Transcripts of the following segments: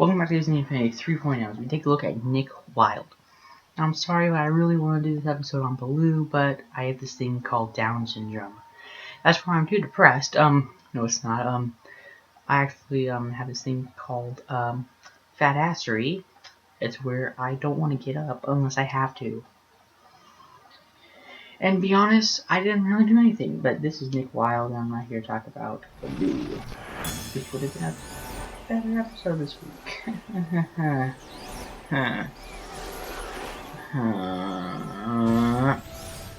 Welcome back to Disney Infinity 3.0 as we take a look at Nick Wylde. Now, I'm sorry, but I really want to do this episode on Baloo, but I have this thing called Down syndrome. That's why I'm too depressed. No, it's not. I actually have this thing called fat assery. It's where I don't want to get up unless I have to. And to be honest, I didn't really do anything, but this is Nick Wylde, and I'm not here to talk about Baloo. This would have been a better episode this week.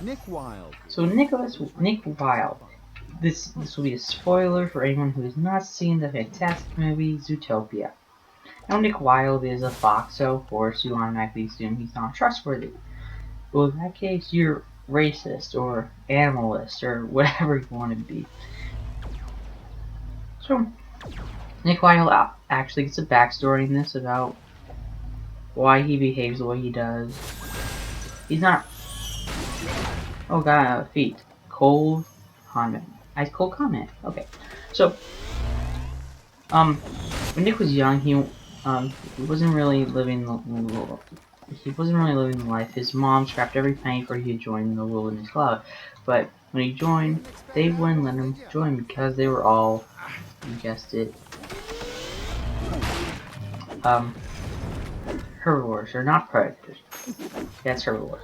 Nick Wylde. So Nick Wylde. This will be a spoiler for anyone who has not seen the fantastic movie Zootopia. Now Nick Wylde is a fox, so of course you automatically assume he's not trustworthy. Well, in that case, you're racist or animalist or whatever you want to be. So Nick Wylde actually gets a backstory in this about why he behaves the way he does. He's not. Oh god, feet. Cold comment. Ice cold comment. Okay. So, when Nick was young, he wasn't really living the life. His mom scrapped every penny for he could join the Wilderness Club. But when he joined, they wouldn't let him join because they were all, you guessed it, herbivores, or not predators. That's herbivores.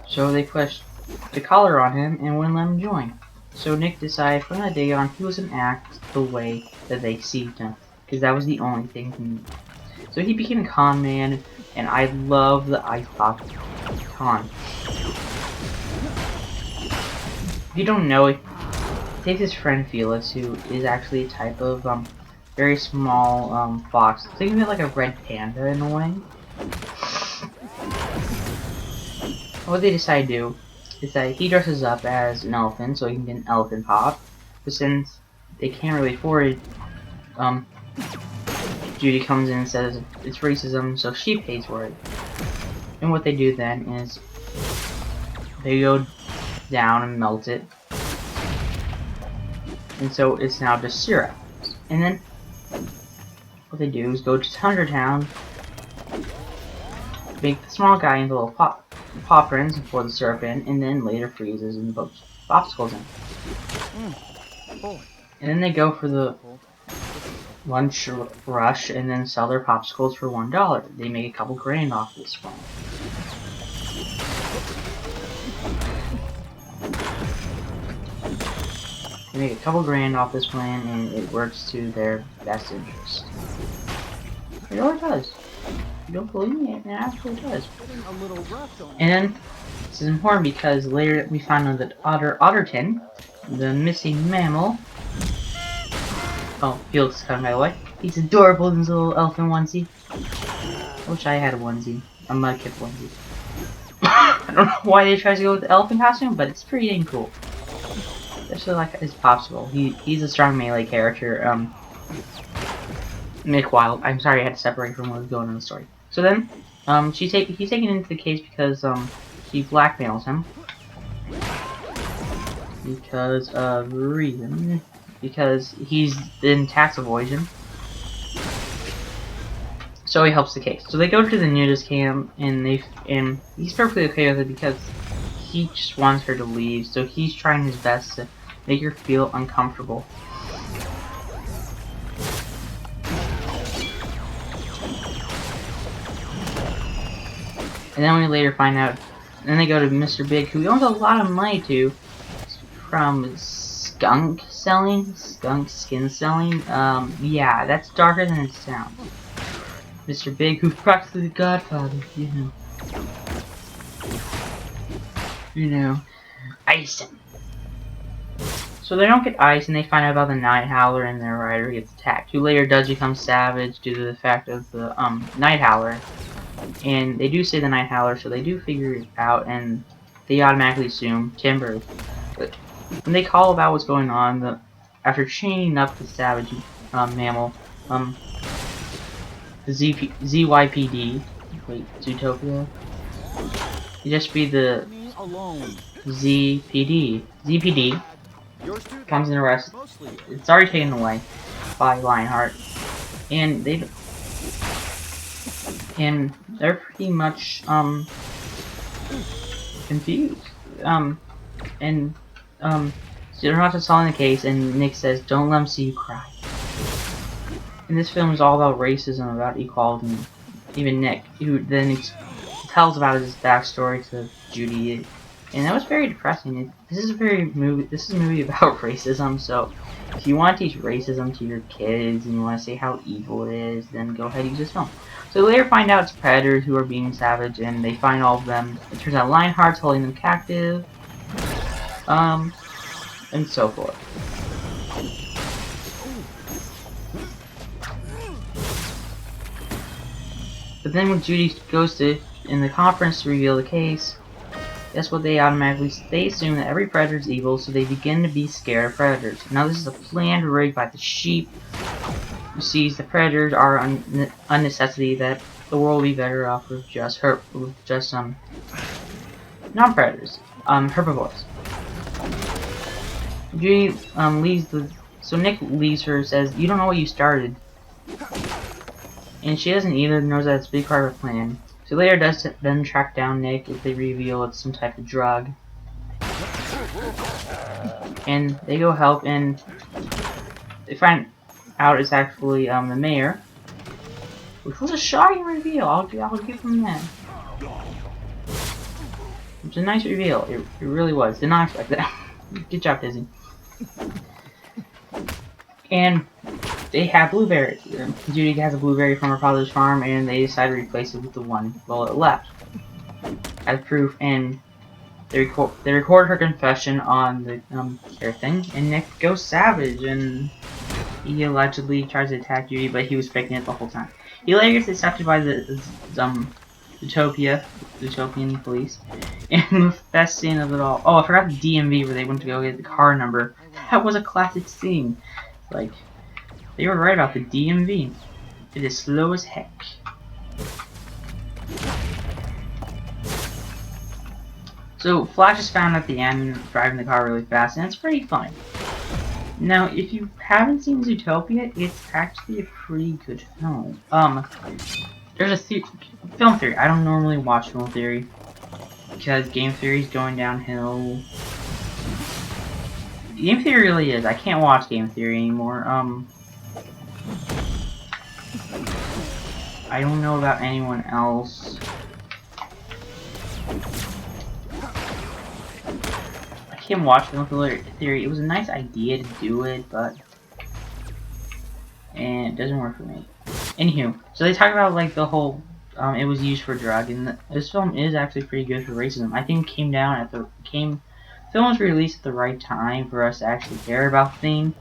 So they pushed the collar on him and wouldn't let him join. So Nick decided from that day on he was gonna act the way that they see him, because that was the only thing he knew. So he became a con man, and I love the ice pop con. If you don't know, he takes his friend Felix, who is actually a type of very small fox. Think of it like a red panda in a way. What they decide to do is that he dresses up as an elephant so he can get an elephant pop, but since they can't really afford it, Judy comes in and says it's racism, so she pays for it. And what they do then is they go down and melt it, and so it's now just syrup. And then what they do is go to Thunder Town, make the small guy into little pop prints and pour the syrup in, and then later freezes and puts popsicles in. And then they go for the lunch rush and then sell their popsicles for $1. They make a couple grand off this one. They make a couple grand off this plan, and it works to their best interest. It really does. You don't believe me? It actually does. And this is important because later we find out that Otterton, the missing mammal. Oh, Felix is coming by the way. He's adorable in his little elephant onesie. I wish I had a onesie. A mudkip onesie. I don't know why they tried to go with the elephant costume, but it's pretty dang cool. Especially like his popsicle. He's a strong melee character. Nick Wylde. I'm sorry I had to separate from what was going on in the story. So then, he's taken into the case because she blackmails him because of reason. Because he's in tax evasion. So he helps the case. So they go to the nudist camp, and he's perfectly okay with it because he just wants her to leave. So he's trying his best to make her feel uncomfortable. And then we later find out. Then they go to Mr. Big, who he owns a lot of money to, from skunk skin selling. Yeah, that's darker than it sounds. Mr. Big, who's practically the Godfather, you know, ice him. So they don't get ice, and they find out about the Night Howler, and their rider gets attacked, who later does become savage due to the fact of the Night Howler. And they do say the Night Howler, so they do figure it out, and they automatically assume Timber. But when they call about what's going on, after chaining up the savage mammal, the ZYPD, wait, Zootopia? It just be the ZPD comes and arrests. It's already taken away by Lionheart, and they're pretty much confused. And so they're not just solving the case, and Nick says, "Don't let them see you cry." And this film is all about racism, about equality. And even Nick, who then tells about his backstory to Judy, and that was very depressing. This is a movie about racism. So if you want to teach racism to your kids and you want to say how evil it is, then go ahead and use this film. So they later find out it's predators who are being savage, and they find all of them. It turns out Lionheart's holding them captive, and so forth. But then when Judy goes to in the conference to reveal the case, guess what they assume that every predator is evil, so they begin to be scared of predators. Now this is a planned rig by the sheep, who sees the predators are a necessity, that the world will be better off with just non-predators, herbivores. Judy so Nick leaves her, says, "You don't know what you started." And she doesn't either, knows that it's a big part of her plan. So later does then track down Nick if they reveal it's some type of drug. And they go help, and they find out it's actually the mayor. Which was a shocking reveal, I'll give them that. It's a nice reveal, it really was. Did not expect that. Good job, Disney. And they have blueberries. Judy has a blueberry from her father's farm, and they decide to replace it with the one bullet left as proof. And they record her confession on the care thing, and Nick goes savage, and he allegedly tries to attack Judy, but he was faking it the whole time. He later gets accepted by the Utopian police. And the best scene of it all. Oh, I forgot the DMV where they went to go get the car number. That was a classic scene. Like, they were right about the DMV. It is slow as heck. So Flash is found at the end driving the car really fast, and it's pretty fun. Now, if you haven't seen Zootopia, it's actually a pretty good film. There's a film theory. I don't normally watch film theory because game theory is going downhill. Game theory really is. I can't watch game theory anymore. I don't know about anyone else. I can't watch film theory. It was a nice idea to do it, but it doesn't work for me. Anywho, so they talk about like the whole it was used for drug, and this film is actually pretty good for racism. I think it came down at the film was released at the right time for us to actually care about the theme.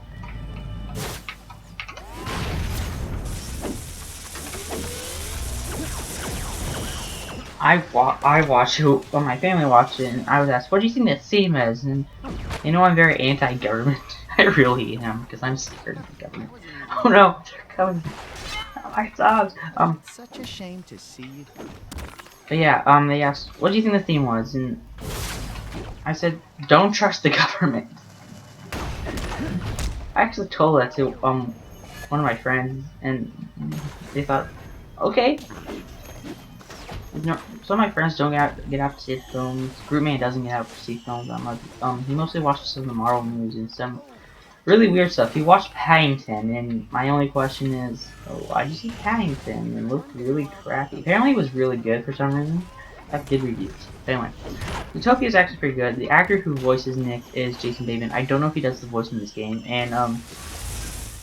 I watched it, well, my family watched it, and I was asked, "What do you think that theme is?" And you know I'm very anti-government. I really am, because I'm scared of the government. Oh no, they're coming. My dogs. Such a shame to see you. But yeah, they asked, "What do you think the theme was?" And I said, "Don't trust the government." I actually told that to one of my friends, and they thought, "Okay." No, some of my friends don't get out to see films. Groupman doesn't get out to see films. He mostly watches some of the Marvel movies and some really weird stuff. He watched Paddington, and my only question is, why did you see Paddington? It looked really crappy. Apparently it was really good for some reason. That did reviews. But anyway, Utopia is actually pretty good. The actor who voices Nick is Jason Bateman. I don't know if he does the voice in this game. And the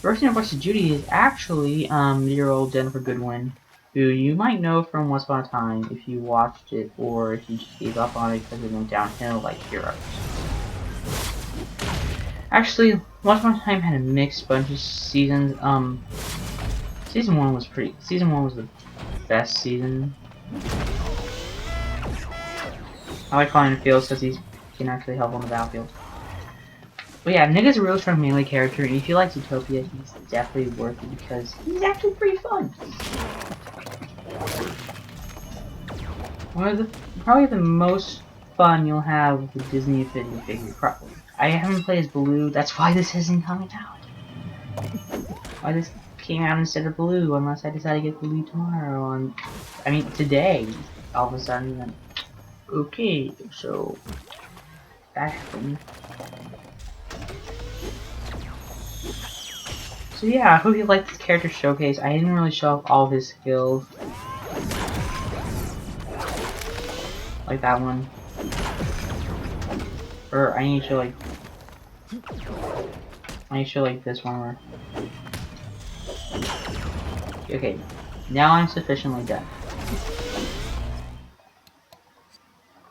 person who voices Judy is actually your old Jennifer Goodwin, who you might know from Once Upon a Time if you watched it, or if you just gave up on it because it went downhill like Heroes. Actually, Once Upon a Time had a mixed bunch of seasons. Season 1 was the best season. I like calling him Fields because he can actually help on the battlefield. But yeah, Nick is a really strong melee character, and if you like Zootopia, he's definitely worth it because he's actually pretty fun. Probably the most fun you'll have with the Disney Infinity figure. Probably. I haven't played as Baloo. That's why this isn't coming out. came out instead of blue, unless I decide to get blue tomorrow. I mean, today, all of a sudden, then, okay, so that happened. So yeah, I hope you liked this character showcase. I didn't really show off all of his skills. Like that one. Or I need to show like this one where... Okay, now I'm sufficiently done.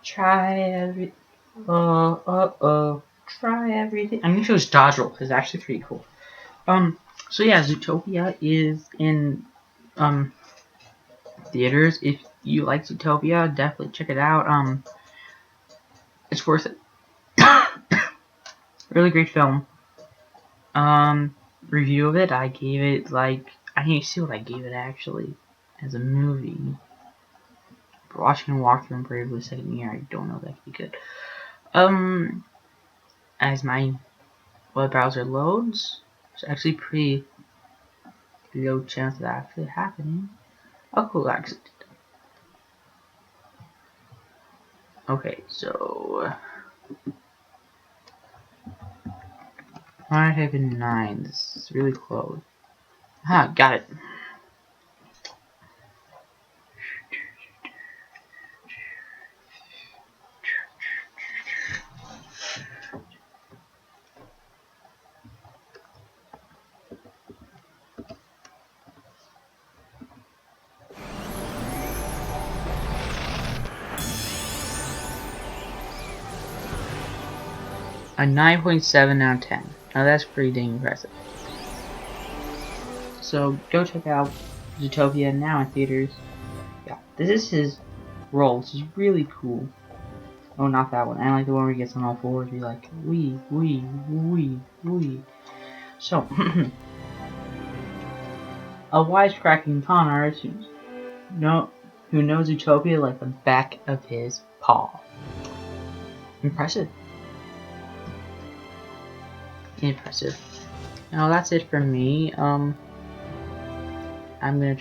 Try every... Try everything. I'm gonna choose dodge roll, because it's actually pretty cool. So yeah, Zootopia is in, theaters. If you like Zootopia, definitely check it out. It's worth it. Really great film. Review of it, I gave it, like, I need to see what I gave it, actually, as a movie. For watching a walkthrough in Bravely Second Year, I don't know if that could be good. As my web browser loads, it's actually pretty low chance of that actually happening. Oh, cool, accident. Okay, so... I have a 9. This is really close. Ah, got it. A 9.7 out of 10. Now that's pretty dang impressive. So go check out Zootopia now in theaters. Yeah, this is his role. This is really cool. Oh, not that one. I like the one where he gets on all fours. Be like, wee, wee, wee, wee. So, a wisecracking con artist who knows Zootopia like the back of his paw. Impressive. Impressive. Now that's it for me. I'm gonna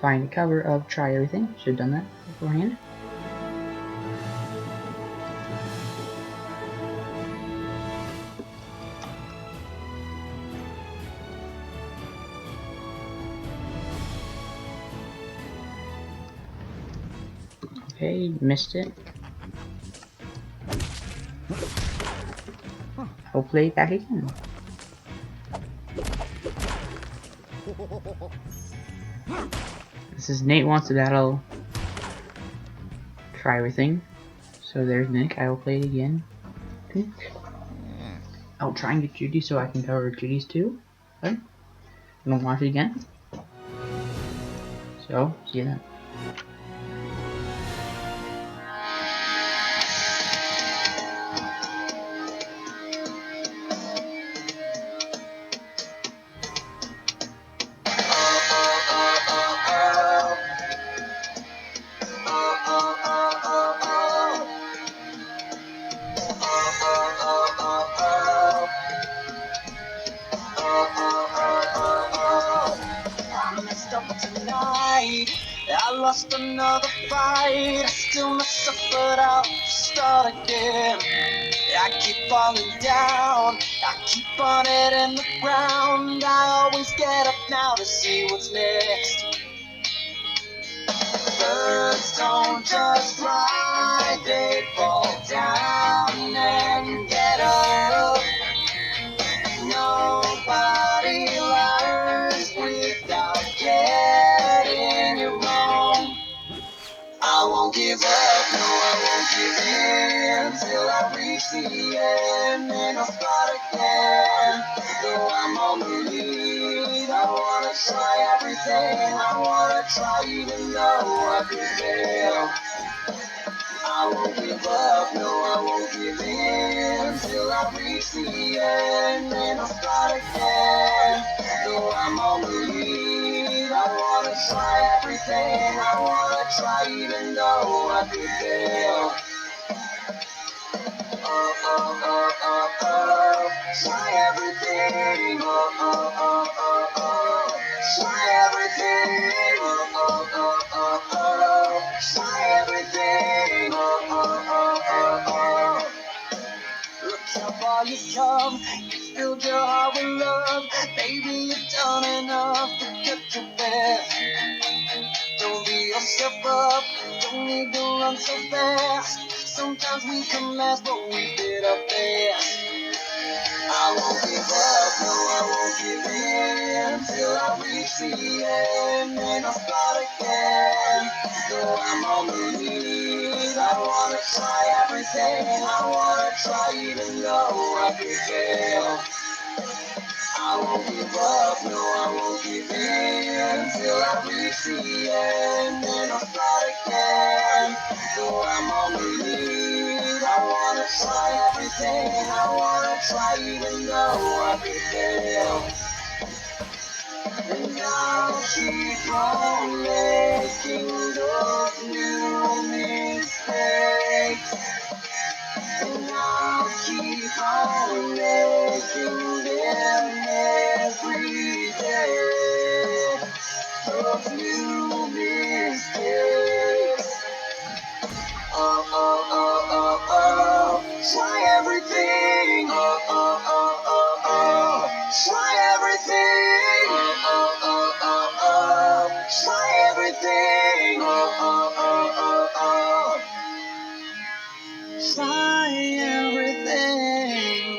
find a cover of Try Everything. Should have done that beforehand. Okay, missed it. I'll play it back again. This is Nate wants to battle Try Everything. So there's Nick. I will play it again. I'll try and get Judy so I can cover Judy's too. Okay. I'm gonna watch it again. So, see you then. I lost another fight, I still mess up but I'll start again. I keep falling down, I keep on hitting the ground. I always get up now to see what's next. Birds don't just fly, they fall down and get up. Nobody learns without getting it wrong. I won't give up, no I won't give in till I reach the end and I'll start again. Though I'm on the lead, I wanna try everything. I wanna try even though I could fail. I won't give up, no I won't give in till I reach the end and I'll start again. Though I'm on the lead, I wanna try everything. I wanna try even though I could fail. Oh, oh, oh, oh, oh, try everything. Oh, oh, oh, oh, oh. Try everything, oh, oh, oh, oh, oh. Try everything, oh, oh, oh, oh, oh. Look how far you've come, you filled your heart with love. Baby, you've done enough to get your best. Don't beat yourself up, don't need to run so fast. Sometimes we can last, but we did our best. I won't give up, no, I won't give in till I reach the end. Then I'll start again. Though I'm on the lead, I wanna try everything. I wanna try even though I could fail. I won't give up, no, I won't give in till I reach the end. Then I'll start again. Though I'm on the lead, I wanna try everything. I wanna try even though I could fail. And I'll keep on making those new mistakes. And I'll keep on making them every day. Those new mistakes.